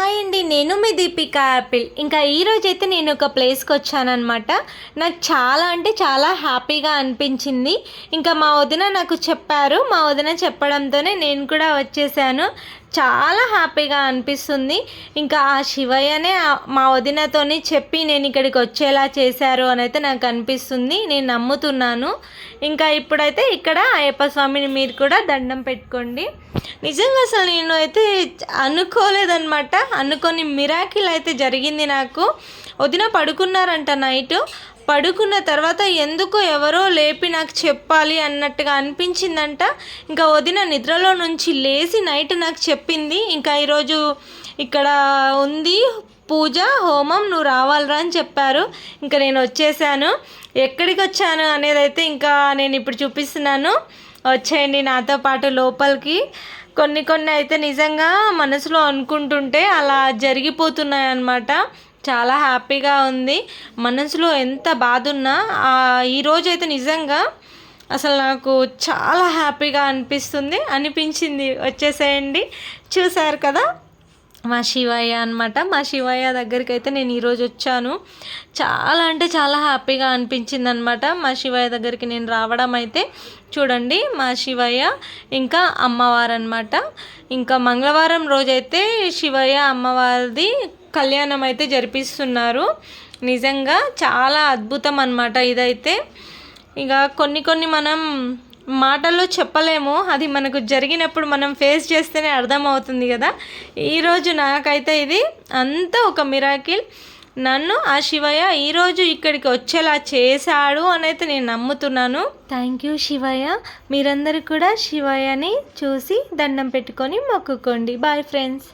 Hi అండి, నేను మీ Deepika Apple. ఇంకా ఈరోజైతే నేను ఒక ప్లేస్కి వచ్చానమాట. నాకు చాలా అంటే చాలా హ్యాపీగా అనిపించింది. ఇంకా మా వదిన నాకు చెప్పారు, మా వదిన చెప్పడంతోనే నేను కూడా వచ్చేసాను. చాలా హ్యాపీగా అనిపిస్తుంది. ఇంకా ఆ శివయ్యనే మా వదినతోని చెప్పి నేను ఇక్కడికి వచ్చేలా చేశారు అని అయితే నాకు అనిపిస్తుంది, నేను నమ్ముతున్నాను. ఇంకా ఇప్పుడైతే ఇక్కడ అయ్యప్ప స్వామిని మీరు కూడా దండం పెట్టుకోండి. నిజంగా అసలు నేను అయితే అనుకోలేదన్నమాట. అనుకోని మిరాకిల్ అయితే జరిగింది నాకు. వదిన పడుకున్నారంట నైట్. పడుకున్న తర్వాత ఎందుకో ఎవరో లేపి నాకు చెప్పాలి అన్నట్టుగా అనిపించిందంట. ఇంకా వదిన నిద్రలో నుంచి లేచి నైట్ నాకు చెప్పింది, ఇంకా ఈరోజు ఇక్కడ ఉంది పూజ హోమం, నువ్వు రావాలరా అని చెప్పారు. ఇంకా నేను వచ్చేసాను. ఎక్కడికి వచ్చాను అనేది అయితే ఇంకా నేను ఇప్పుడు చూపిస్తున్నాను. వచ్చేయండి నాతో పాటు లోపలికి. కొన్ని అయితే నిజంగా మనసులో అనుకుంటుంటే అలా జరిగిపోతున్నాయి అన్నమాట. చాలా హ్యాపీగా ఉంది. మనసులో ఎంత బాధ ఉన్నా ఈరోజైతే నిజంగా అసలు నాకు చాలా హ్యాపీగా అనిపించింది. వచ్చేసేయండి. చూసారు కదా మా శివయ్య అనమాట. మా శివయ్య దగ్గరికి అయితే నేను ఈరోజు వచ్చాను. చాలా అంటే చాలా హ్యాపీగా అనిపించింది అనమాట మా శివయ్య దగ్గరికి నేను రావడం అయితే. చూడండి మా శివయ్య ఇంకా అమ్మవారు అనమాట. ఇంకా మంగళవారం రోజైతే శివయ్య అమ్మవారిది కళ్యాణం అయితే జరిపిస్తున్నారు. నిజంగా చాలా అద్భుతం అన్నమాట ఇదైతే. ఇక కొన్ని మనం మాటల్లో చెప్పలేము, అది మనకు జరిగినప్పుడు మనం ఫేస్ చేస్తేనే అర్థమవుతుంది కదా. ఈరోజు నాకైతే ఇది అంతా ఒక మిరాకిల్. నన్ను ఆ శివయ్య ఈరోజు ఇక్కడికి వచ్చేలా చేశాడు అని అయితే నేను నమ్ముతున్నాను. Thank you Shivayya. మీరందరూ కూడా శివయ్యని చూసి దండం పెట్టుకొని మొక్కుకోండి. Bye friends.